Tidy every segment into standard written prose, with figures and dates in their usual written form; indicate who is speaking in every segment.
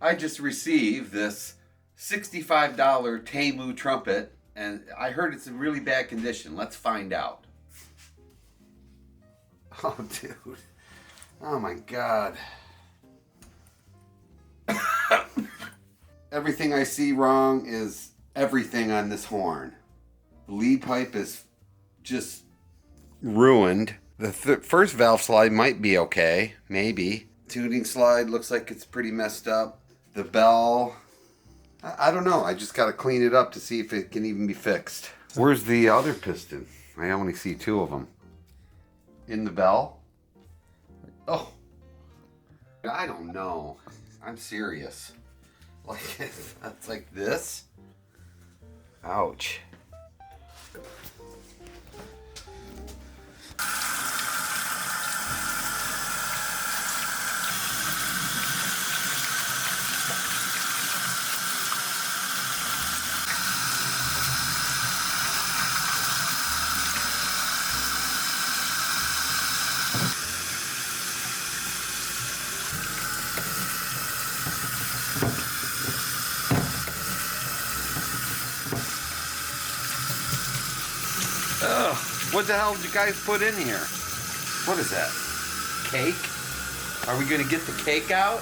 Speaker 1: I just received this $65 Temu trumpet, and I heard it's in really bad condition. Let's find out. Oh, dude. Oh, my God. Everything I see wrong is everything on this horn. The lead pipe is just ruined. The first valve slide might be okay, maybe. Tuning slide looks like it's pretty messed up. The bell, I don't know. I just got to clean it up to see if it can even be fixed. Where's the other piston? I only see two of them. In the bell? Oh, I don't know. I'm serious. Like, it's like this? Ouch. Ugh, what the hell did you guys put in here? What is that? Cake? Are we gonna get the cake out?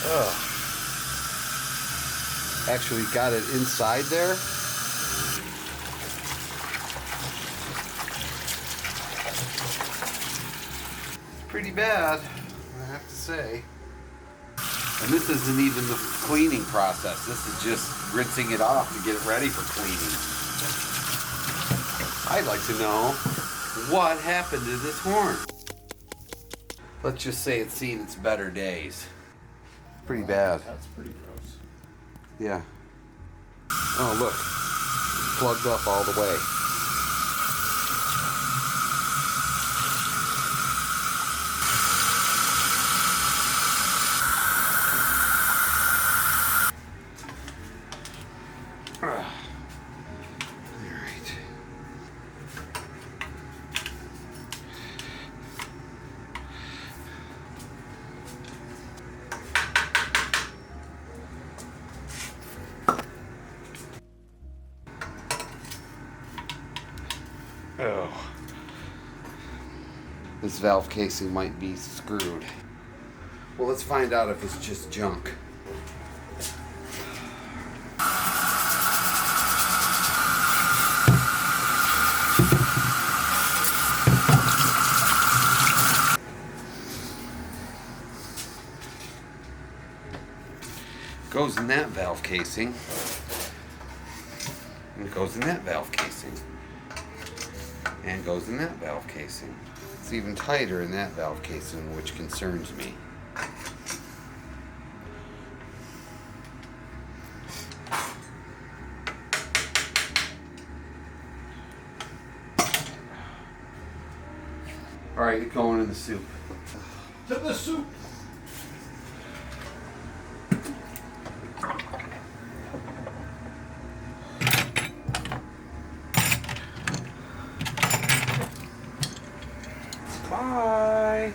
Speaker 1: Ugh. Actually got it inside there. It's pretty bad, I have to say. And this isn't even the cleaning process. This is just rinsing it off to get it ready for cleaning. I'd like to know what happened to this horn. Let's just say it's seen its better days. Pretty bad.
Speaker 2: That's pretty gross.
Speaker 1: Yeah. Oh, look. Plugged up all the way. Oh. This valve casing might be screwed. Well, let's find out if it's just junk. Goes in that valve casing. And it goes in that valve casing. And goes in that valve casing. It's even tighter in that valve casing, which concerns me. Alright, it's going in the soup.
Speaker 2: To the soup!
Speaker 1: Bye.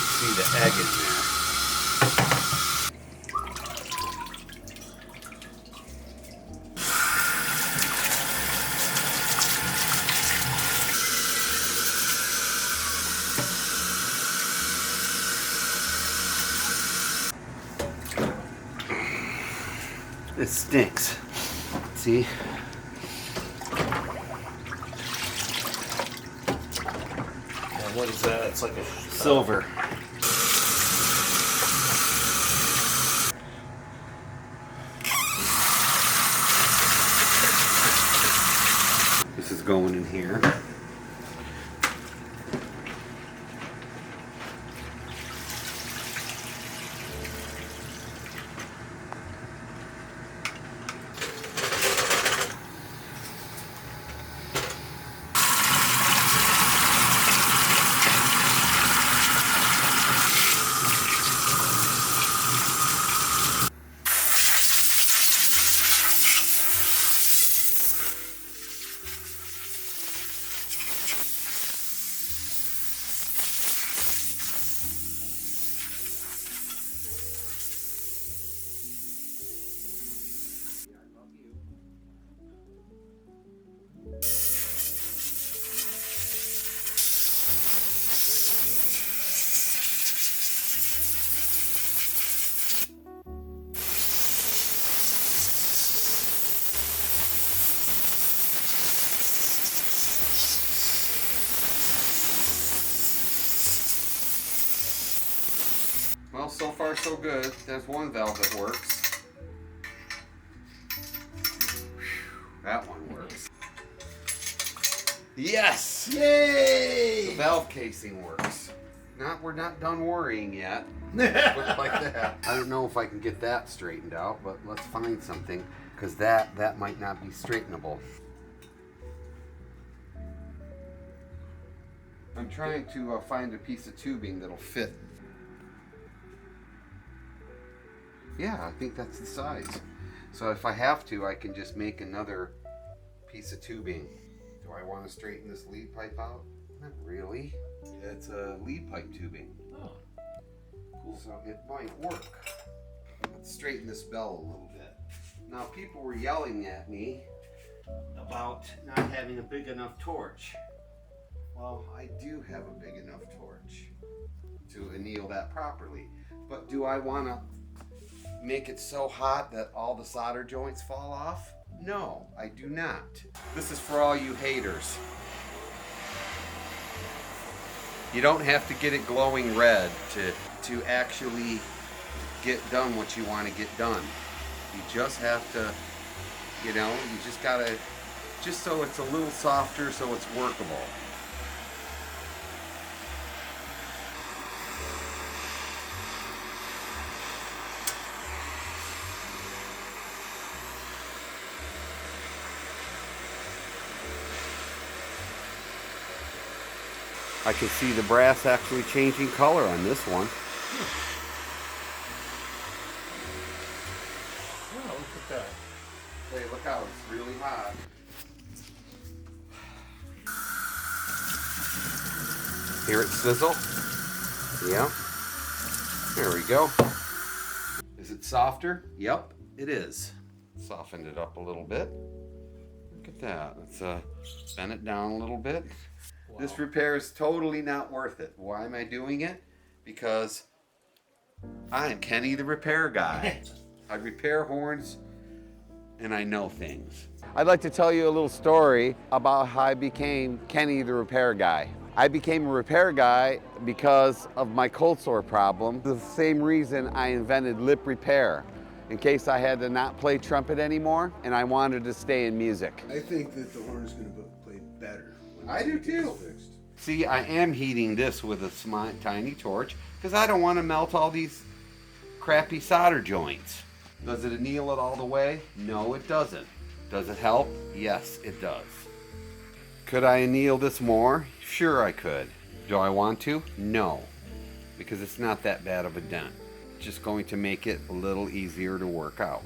Speaker 1: See the egg in there. It stinks. See?
Speaker 2: What is that? It's like a
Speaker 1: Silver. This is going in here. so far so good. There's one valve that works. That one works. Yes!
Speaker 2: Yay!
Speaker 1: The valve casing works. We're not done worrying yet. Put it like that. I don't know if I can get that straightened out, but let's find something, because that might not be straightenable. I'm trying to find a piece of tubing that'll fit. Yeah, I think that's the size. So if I have to, I can just make another piece of tubing. Do I want to straighten this lead pipe out? Not really. It's a lead pipe tubing.
Speaker 2: Oh,
Speaker 1: Cool. So it might work. Let's straighten this bell a little bit. Now, people were yelling at me about not having a big enough torch. Well, I do have a big enough torch to anneal that properly. But do I want to make it so hot that all the solder joints fall off? No, I do not. This is for all you haters. You don't have to get it glowing red to actually get done what you want to get done. You just have to, you just gotta, just so it's a little softer so it's workable. I can see the brass actually changing color on this one.
Speaker 2: wow, look at that.
Speaker 1: Hey, look out, it's really hot. Hear it sizzle? Yeah. There we go. Is it softer? Yep, it is. Softened it up a little bit. Look at that. Let's bend it down a little bit.
Speaker 2: Wow.
Speaker 1: This repair is totally not worth it. Why am I doing it? Because I'm Kenny the repair guy. I repair horns and I know things. I'd like to tell you a little story about how I became Kenny the repair guy. I became a repair guy because of my cold sore problem. The same reason I invented lip repair, in case I had to not play trumpet anymore and I wanted to stay in music.
Speaker 3: I think that the horn is going to play better. When
Speaker 1: I do
Speaker 3: it gets
Speaker 1: too.
Speaker 3: fixed.
Speaker 1: See, I am heating this with a tiny torch because I don't want to melt all these crappy solder joints. Does it anneal it all the way? No, it doesn't. Does it help? Yes, it does. Could I anneal this more? Sure I could. Do I want to? No, because it's not that bad of a dent. It's just going to make it a little easier to work out.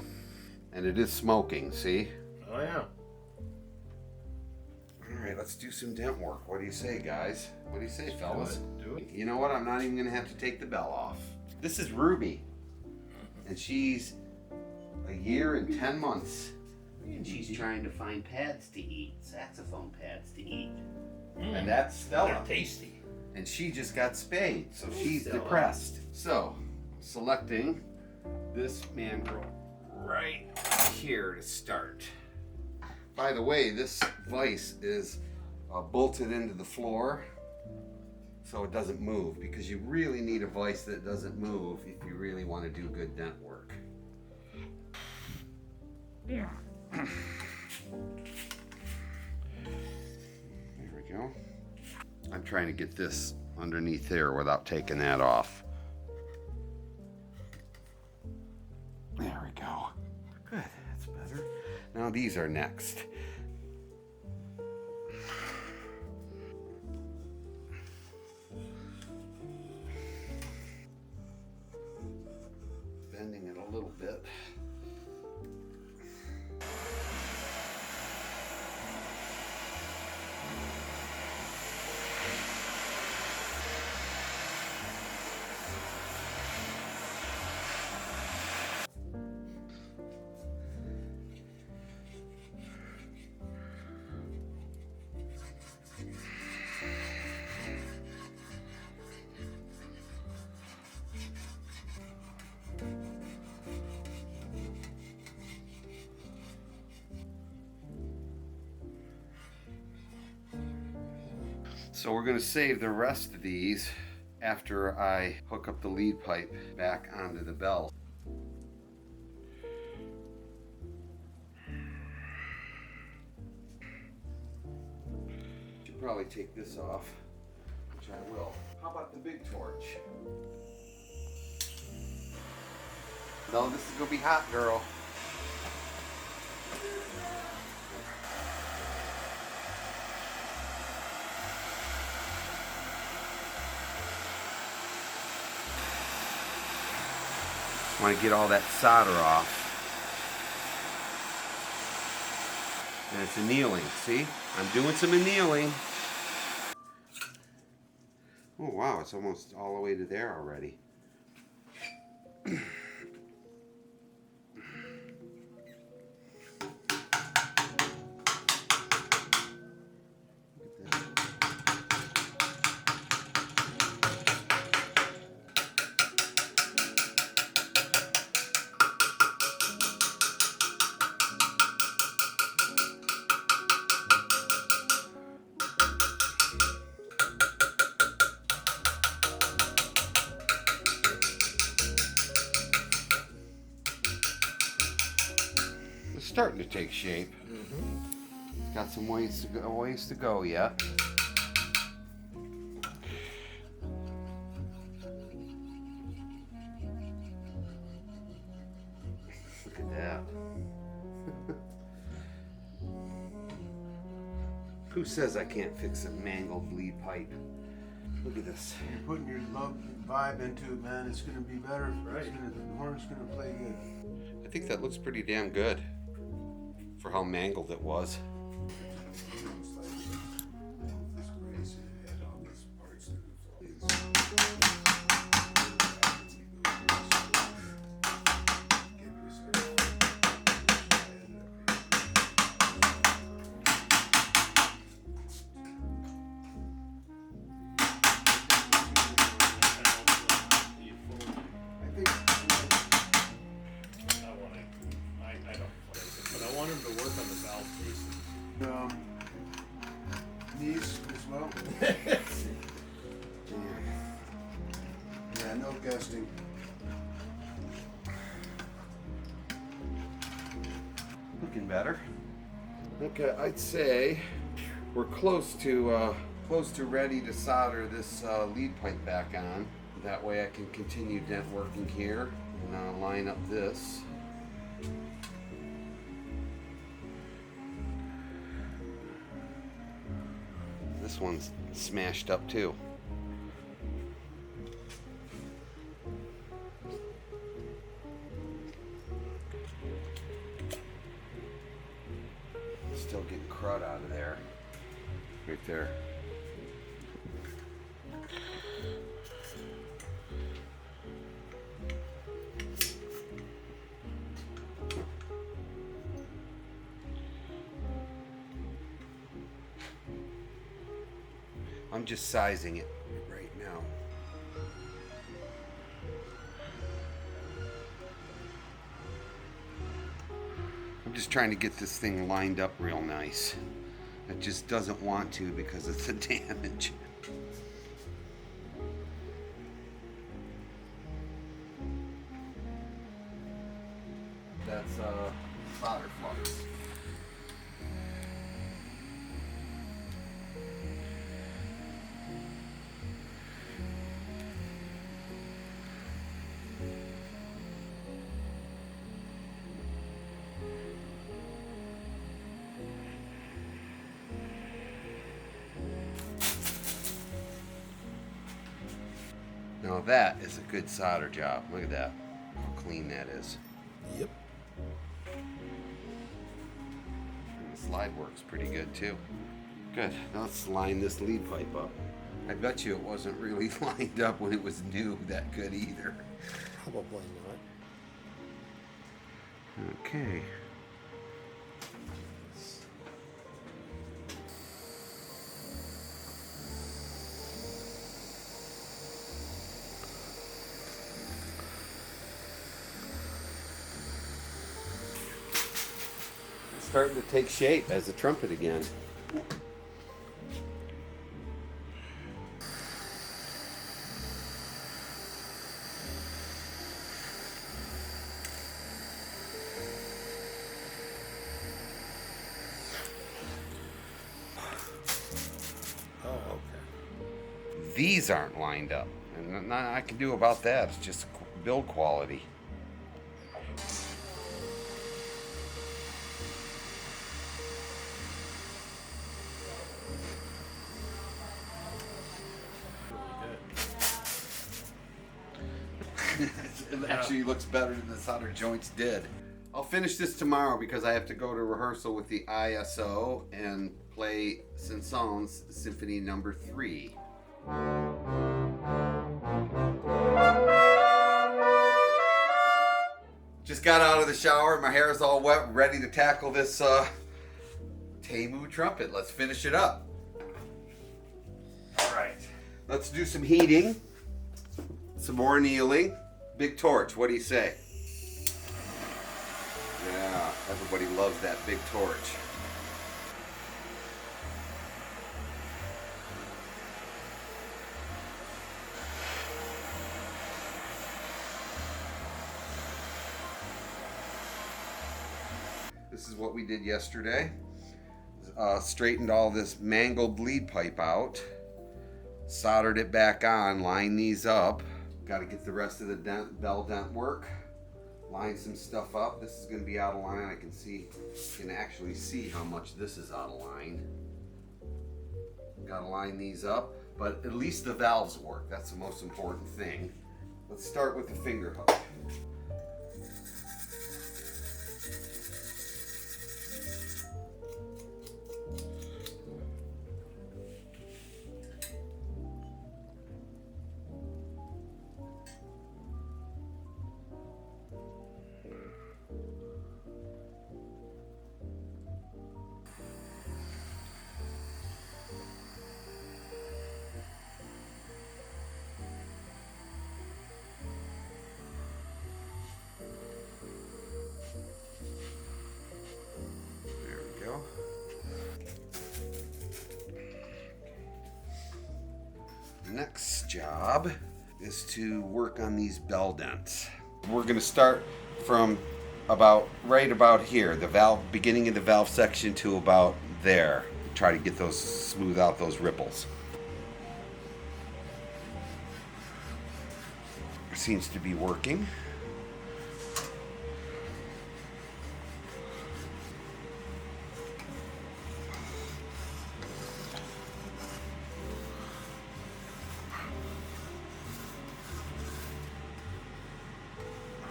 Speaker 1: And it is smoking, see?
Speaker 2: Oh yeah.
Speaker 1: All right, let's do some dent work. What do you say, guys? What do you say, fellas?
Speaker 2: Do it.
Speaker 1: You know what? I'm not even going to have to take the bell off. This is Ruby, and she's a year and 10 months. And she's trying to find pads to eat, saxophone pads to eat. And that's Stella.
Speaker 2: They're tasty.
Speaker 1: And she just got spayed, so she's
Speaker 2: Stella.
Speaker 1: depressed. So, selecting this mandrel right here to start. By the way, this vise is bolted into the floor so it doesn't move, because you really need a vise that doesn't move if you really want to do good dent work.
Speaker 4: Yeah.
Speaker 1: There we go. I'm trying to get this underneath there without taking that off. There we go. Good, that's better. Now these are next. Bending it a little bit. So we're going to save the rest of these after I hook up the lead pipe back onto the bell. Should probably take this off, which I will. How about the big torch? No, this is gonna be hot, girl. Want to get all that solder off. And it's annealing. See? I'm doing some annealing. Oh wow, it's almost all the way to there already. It's starting to take shape. It's got some ways to go yet. Look at that. Who says I can't fix a mangled lead pipe? Look at this.
Speaker 3: You're putting your love vibe into it, man. It's gonna be better.
Speaker 2: Right.
Speaker 3: The horn's gonna play good.
Speaker 1: I think that looks pretty damn good for how mangled it was.
Speaker 2: I want him to work on the valve casing.
Speaker 3: Knees as well. Yeah, no gusting.
Speaker 1: Looking better. Okay, I'd say we're close to ready to solder this lead pipe back on. That way I can continue dent working here and line up this. This one's smashed up too. Still getting crud out of there. Right there. I'm just sizing it right now. I'm just trying to get this thing lined up real nice. It just doesn't want to because of the damage. That's solder flux. Now that is a good solder job. Look at that. How clean that is.
Speaker 2: Yep.
Speaker 1: And the slide works pretty good too. Good. Now let's line this lead pipe up. I bet you it wasn't really lined up when it was new that good either.
Speaker 2: Probably not.
Speaker 1: Okay. Starting to take shape as a trumpet again. these aren't lined up. And nothing I can do about that. It's just build quality. It actually looks better than the solder joints did. I'll finish this tomorrow because I have to go to rehearsal with the ISO and play Saint-Saëns Symphony Number 3. Just got out of the shower. My hair is all wet, ready to tackle this Temu trumpet. Let's finish it up. All right. Let's do some heating, some more annealing. Big torch, what do you say? Yeah, everybody loves that big torch. This is what we did yesterday. Straightened all this mangled lead pipe out, soldered it back on, lined these up. Got to get the rest of the bell dent work. Line some stuff up. This is going to be out of line. I can actually see how much this is out of line. Got to line these up, but at least the valves work. That's the most important thing. Let's start with the finger hook. Next job is to work on these bell dents. We're going to start from right about here, the valve, beginning of the valve section to about there. Try to get those, smooth out those ripples. Seems to be working.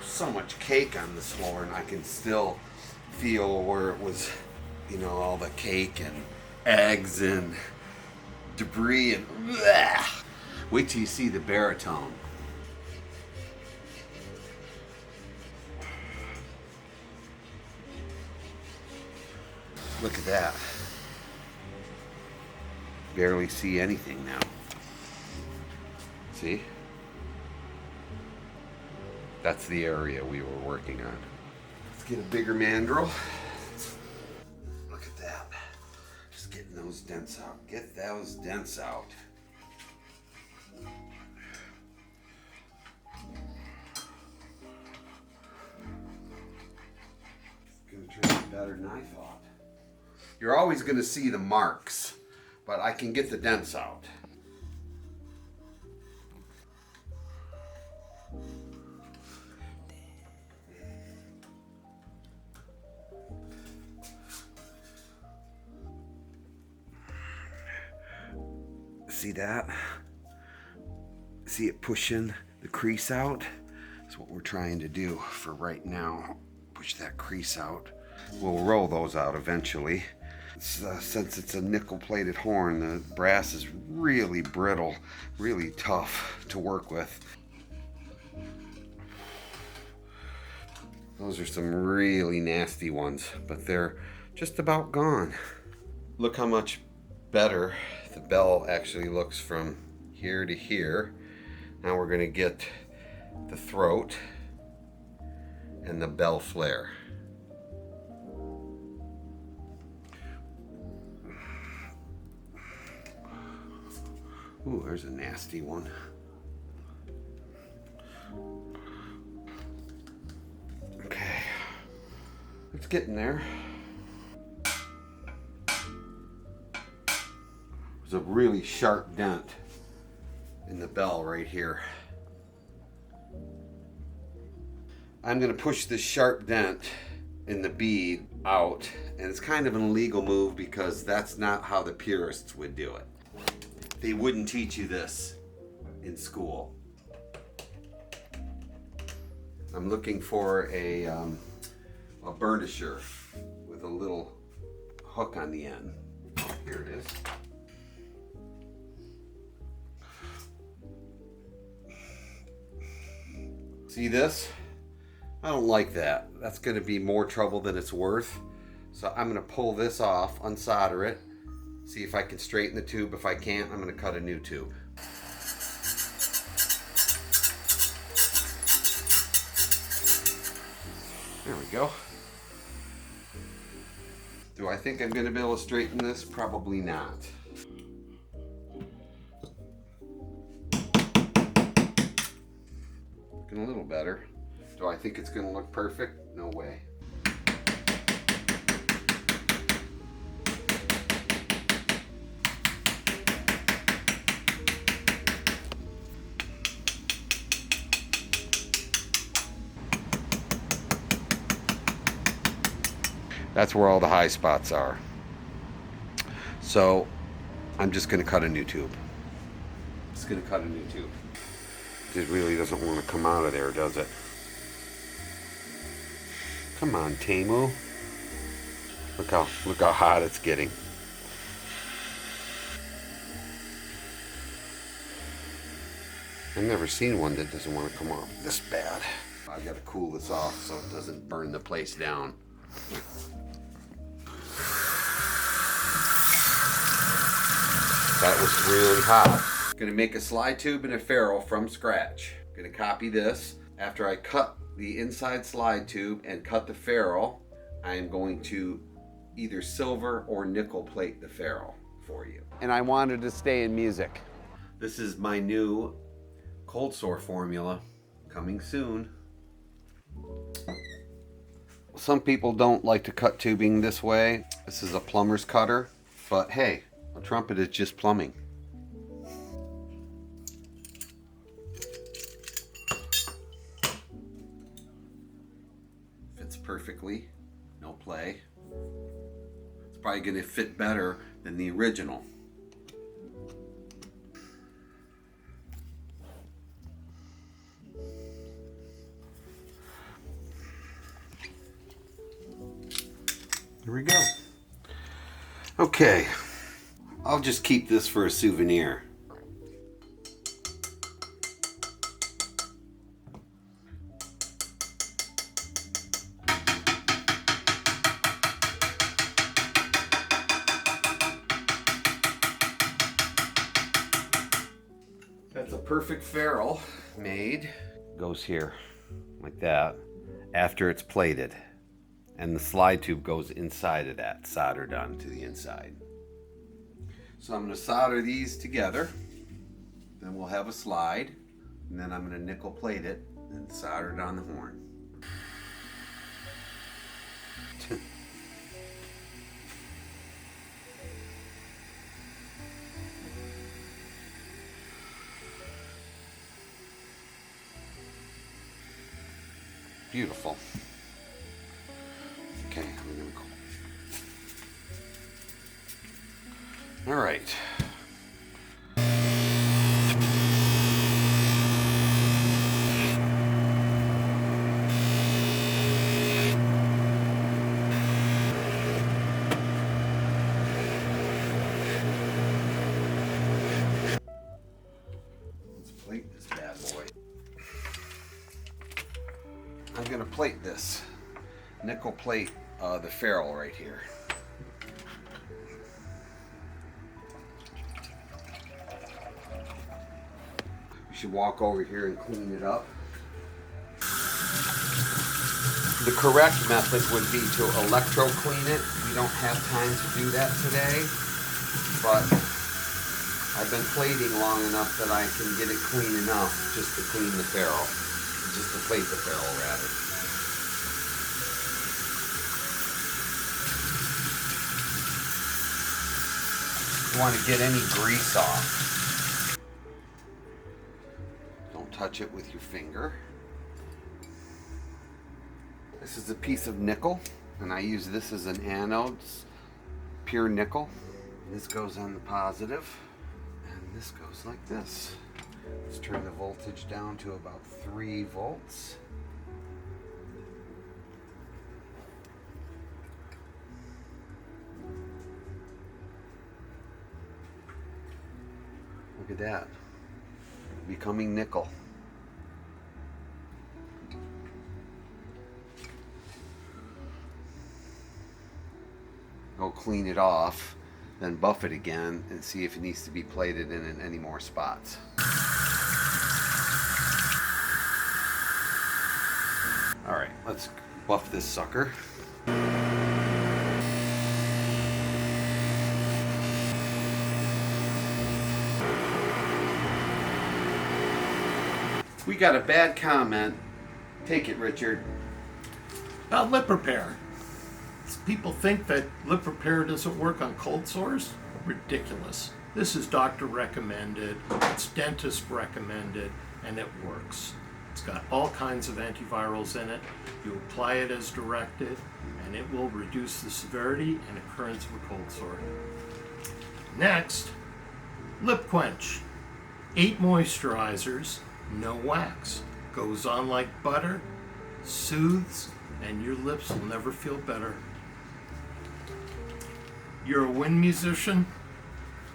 Speaker 1: So much cake on this floor, and I can still feel where it was, you know, all the cake and eggs and debris and bleh. Wait till you see the baritone. Look at that. Barely see anything now. See? That's the area we were working on. Let's get a bigger mandrel. Look at that. Just getting those dents out. Get those dents out. Gonna turn a battered knife off. You're always gonna see the marks, but I can get the dents out. See that? See it pushing the crease out? That's what we're trying to do for right now. Push that crease out. We'll roll those out eventually. Since it's a nickel-plated horn, the brass is really brittle, really tough to work with. Those are some really nasty ones, but they're just about gone. Look how much better the bell actually looks from here to here. Now we're going to get the throat and the bell flare. Ooh, there's a nasty one. Okay, it's getting there. It's a really sharp dent. in the bell right here. I'm going to push this sharp dent in the bead out, and it's kind of an illegal move because that's not how the purists would do it. They wouldn't teach you this in school. I'm looking for a burnisher with a little hook on the end. Here it is. See this? I don't like that. That's going to be more trouble than it's worth. So I'm going to pull this off, unsolder it, see if I can straighten the tube. If I can't, I'm going to cut a new tube. There we go. Do I think I'm going to be able to straighten this? Probably not. Looking a little better. Do I think it's going to look perfect? No way. That's where all the high spots are. So I'm just going to cut a new tube. Just going to cut a new tube. It really doesn't want to come out of there, does it? Come on, Temu. Look how hot it's getting. I've never seen one that doesn't want to come off this bad. I've got to cool this off so it doesn't burn the place down. That was really hot. Gonna make a slide tube and a ferrule from scratch. Gonna copy this. After I cut the inside slide tube and cut the ferrule, I am going to either silver or nickel plate the ferrule for you. And I wanted to stay in music. This is my new cold sore formula, coming soon. Some people don't like to cut tubing this way. This is a plumber's cutter, but hey, a trumpet is just plumbing. Fits perfectly, no play. It's probably going to fit better than the original. Here we go. Okay, I'll just keep this for a souvenir. That's a perfect ferrule made. Goes here, like that, after it's plated. And the slide tube goes inside of that, soldered onto the inside. So I'm going to solder these together. Then we'll have a slide. And then I'm going to nickel plate it and solder it on the horn. Beautiful. Okay, I'm gonna go. All right. Let's plate this bad boy. I'm gonna plate this. Nickel plate the ferrule right here. You should walk over here and clean it up. The correct method would be to electro clean it. We don't have time to do that today, but I've been plating long enough that I can get it clean enough just to clean the ferrule. Just to plate the ferrule rather. You want to get any grease off. touch it with your finger. This is a piece of nickel, and I use this as an anode. It's pure nickel. This goes on the positive, and this goes like this. Let's turn the voltage down to about 3 volts. Look at that. Becoming nickel. I'll clean it off, then buff it again and see if it needs to be plated in any more spots. All right, let's buff this sucker. We got a bad comment. Take it, Richard.
Speaker 2: About lip repair. People think that lip repair doesn't work on cold sores. Ridiculous. This is doctor recommended, it's dentist recommended, and it works. It's got all kinds of antivirals in it. You apply it as directed, and it will reduce the severity and occurrence of a cold sore. Next, lip quench. 8 moisturizers, no wax. Goes on like butter, soothes, and your lips will never feel better. You're a wind musician?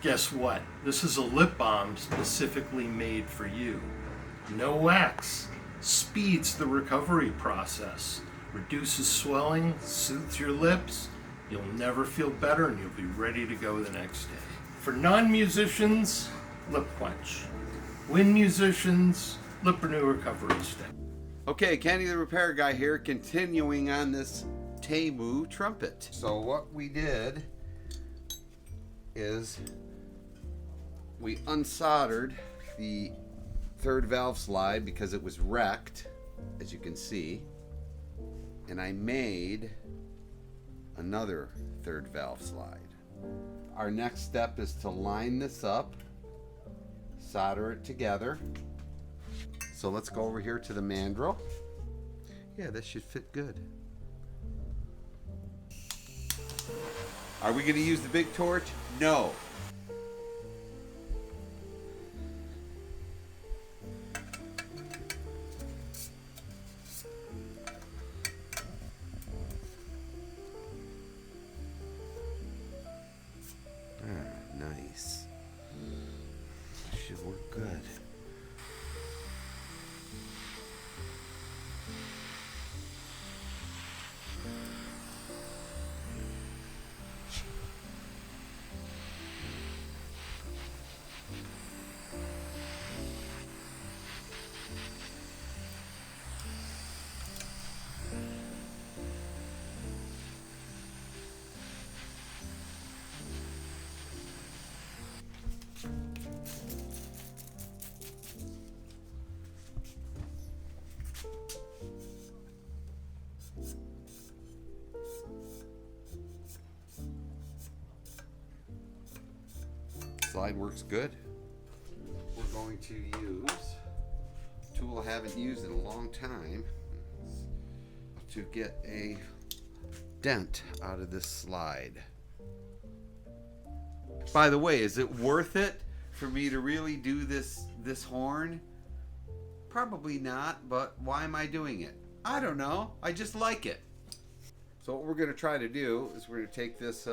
Speaker 2: Guess what? This is a lip balm specifically made for you. No wax. Speeds the recovery process. Reduces swelling, soothes your lips. You'll never feel better and you'll be ready to go the next day. For non-musicians, lip quench. Wind musicians, lip renew recovery stick.
Speaker 1: Okay, Kenny the repair guy here, continuing on this Temu trumpet. So what we did is we unsoldered the 3rd valve slide because it was wrecked, as you can see, and I made another 3rd valve slide. Our next step is to line this up, solder it together. So let's go over here to the mandrel. Yeah, this should fit good. Are we going to use the big torch? No. Nice. Should work good. Slide works good. We're going to use a tool I haven't used in a long time to get a dent out of this slide. By the way, is it worth it for me to really do this horn? Probably not, but why am I doing it? I don't know. I just like it. So what we're going to try to do is we're going to take this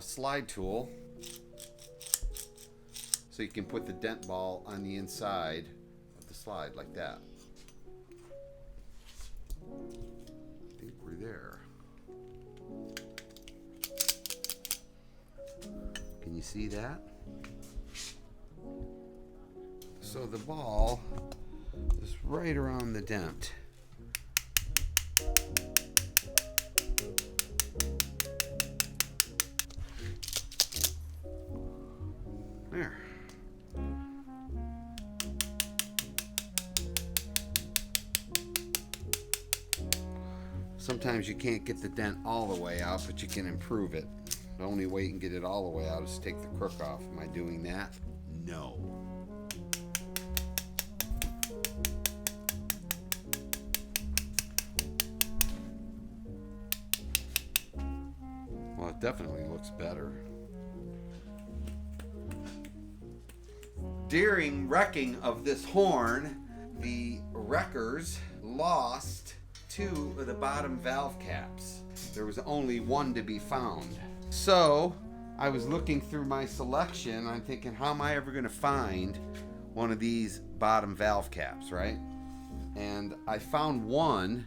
Speaker 1: slide tool, so you can put the dent ball on the inside of the slide like that. I think we're there. Can you see that? So the ball is right around the dent. There. Sometimes you can't get the dent all the way out, but you can improve it. The only way you can get it all the way out is to take the crook off. Am I doing that? No. Definitely looks better. During wrecking of this horn, the wreckers lost 2 of the bottom valve caps. There was only 1 to be found. So I was looking through my selection. I'm thinking, how am I ever going to find one of these bottom valve caps, right? And I found one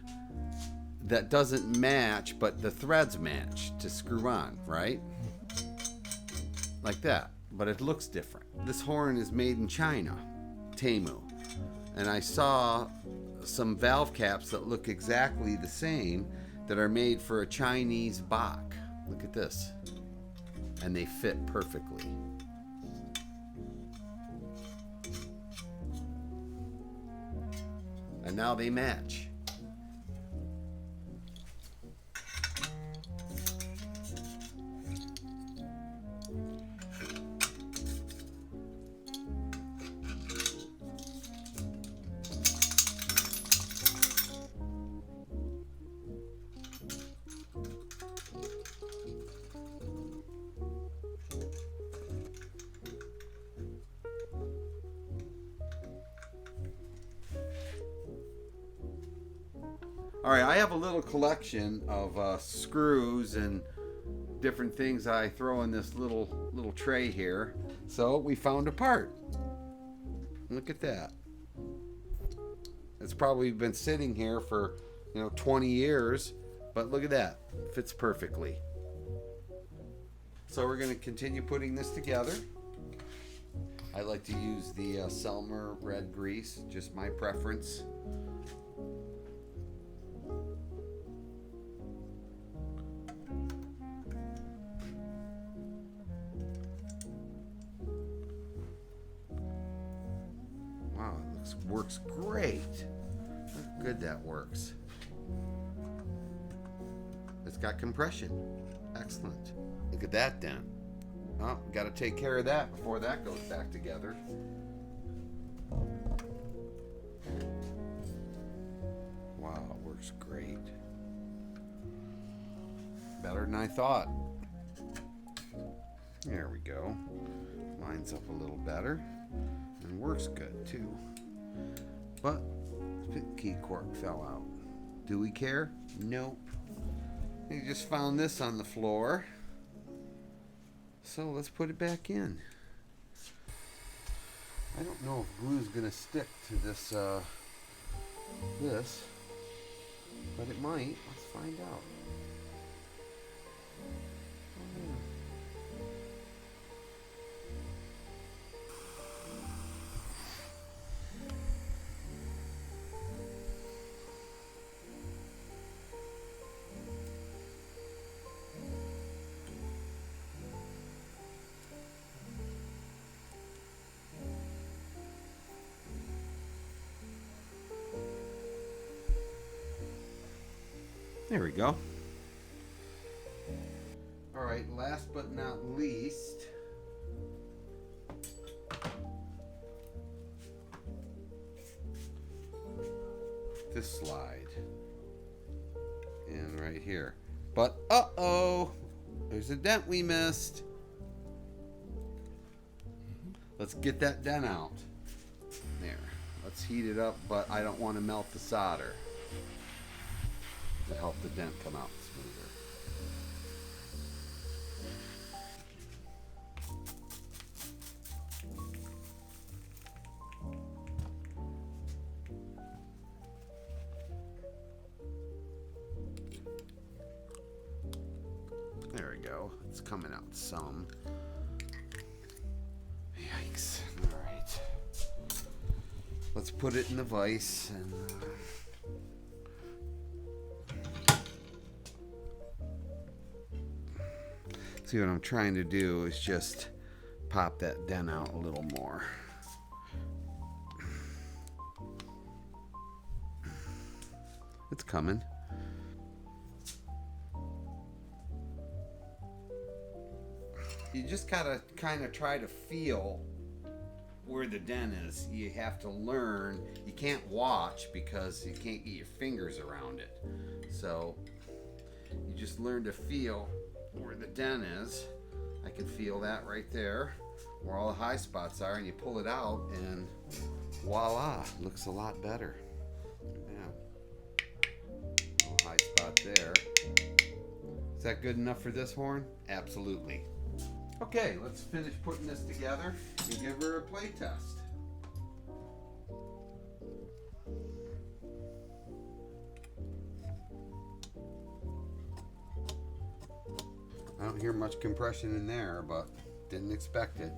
Speaker 1: that doesn't match, but the threads match to screw on, right? Like that. But it looks different. This horn is made in China, Temu. And I saw some valve caps that look exactly the same that are made for a Chinese Bach. Look at this. And they fit perfectly. And now they match. All right, I have a little collection of screws and different things I throw in this little tray here. So we found a part. Look at that. It's probably been sitting here for 20 years, but look at that. Fits perfectly. So we're going to continue putting this together. I like to use the Selmer red grease, just my preference. Wow, it works great. Look how good that works. It's got compression. Excellent. Look at that dent. Oh, got to take care of that before that goes back together. Wow, it works great. Better than I thought. There we go. Lines up a little better. And works good too. But the key cork fell out. Do we care? Nope. We just found this on the floor. So let's put it back in. I don't know if glue's gonna stick to this but it might. Let's find out. Oh, yeah. There we go. All right, last but not least, this slide in right here. But uh-oh, there's a dent we missed. Let's get that dent out. There, let's heat it up, but I don't want to melt the solder to help the dent come out smoother. There we go. It's coming out some. Yikes. All right. Let's put it in the vise and see, what I'm trying to do is just pop that dent out a little more. It's coming. You just gotta kind of try to feel where the dent is. You have to learn. You can't watch because you can't get your fingers around it. So you just learn to feel where the dent is. I can feel that right there, where all the high spots are, and you pull it out and voila, looks a lot better. Yeah. Little high spot there. Is that good enough for this horn? Absolutely. Okay, let's finish putting this together and give her a play test. I don't hear much compression in there, but didn't expect it.